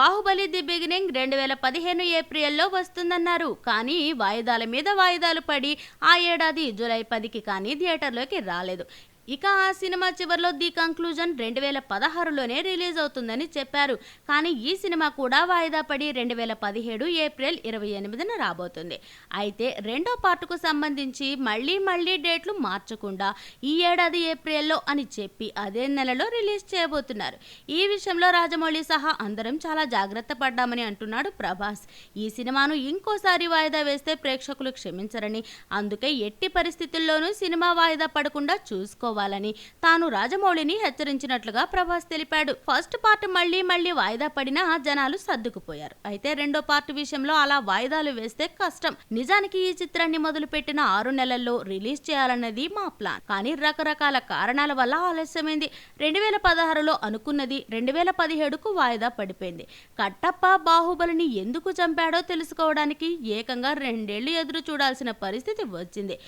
Baahubali the beginning 2015 ఏప్రిల్లో వస్తుందన్నారు. కానీ వాయిదాల మీద వాయిదాలు పడి ఆ ఏడాది జూలై 10కి కానీ థియేటర్లోకి రాలేదు. ఇక ఆ సినిమా చివర్లో ది కంక్లూజన్ 2016లోనే రిలీజ్ అవుతుందని చెప్పారు. కానీ ఈ సినిమా కూడా వాయిదా పడి 2017 ఏప్రిల్ 28న రాబోతుంది. అయితే రెండో పార్టుకు సంబంధించి మళ్ళీ డేట్లు మార్చకుండా ఈ ఏడాది ఏప్రిల్లో అని చెప్పి అదే నెలలో రిలీజ్ చేయబోతున్నారు. ఈ విషయంలో రాజమౌళి సహా అందరం చాలా జాగ్రత్త పడ్డామని అంటున్నాడు ప్రభాస్. ఈ సినిమాను ఇంకోసారి వాయిదా వేస్తే ప్రేక్షకులు క్షమించరని, అందుకే ఎట్టి పరిస్థితుల్లోనూ సినిమా వాయిదా పడకుండా చూసుకోవాలి ని తాను రాజమౌళిని హెచ్చరించినట్లుగా ప్రభాస్ తెలిపాడు. ఫస్ట్ పార్ట్ మళ్ళీ వాయిదా పడినా జనాలు సర్దుకుపోయారు. అయితే రెండో పార్ట్ విషయంలో అలా వాయిదాలు వేస్తే కష్టం. నిజానికి ఈ చిత్రాన్ని మొదలుపెట్టిన 6 నెలల్లో రిలీజ్ చేయాలన్నది మా ప్లాన్. కానీ రకరకాల కారణాల వల్ల ఆలస్యమైంది. 2016లో అనుకున్నది 2017కు వాయిదా పడిపోయింది. కట్టప్ప బాహుబలిని ఎందుకు చంపాడో తెలుసుకోవడానికి ఏకంగా 2 ఏళ్లు ఎదురు చూడాల్సిన పరిస్థితి వచ్చింది.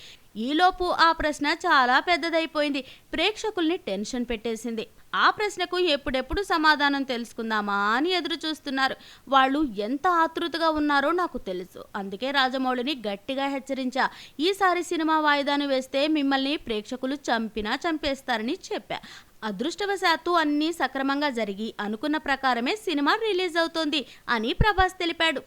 ఈలోపు ఆ ప్రశ్న చాలా పెద్దదైపోయింది. ప్రేక్షకుల్ని టెన్షన్ పెట్టేసింది. ఆ ప్రశ్నకు ఎప్పుడెప్పుడు సమాధానం తెలుసుకుందామా అని ఎదురు చూస్తున్నారు. వాళ్ళు ఎంత ఆతృతగా ఉన్నారో నాకు తెలుసు. అందుకే రాజమౌళిని గట్టిగా హెచ్చరించా. ఈసారి సినిమా వాయిదాను వేస్తే మిమ్మల్ని ప్రేక్షకులు చంపినా చంపేస్తారని చెప్పా. అదృష్టవశాత్తు అన్నీ సక్రమంగా జరిగి అనుకున్న ప్రకారమే సినిమా రిలీజ్ అవుతోంది అని ప్రభాస్ తెలిపాడు.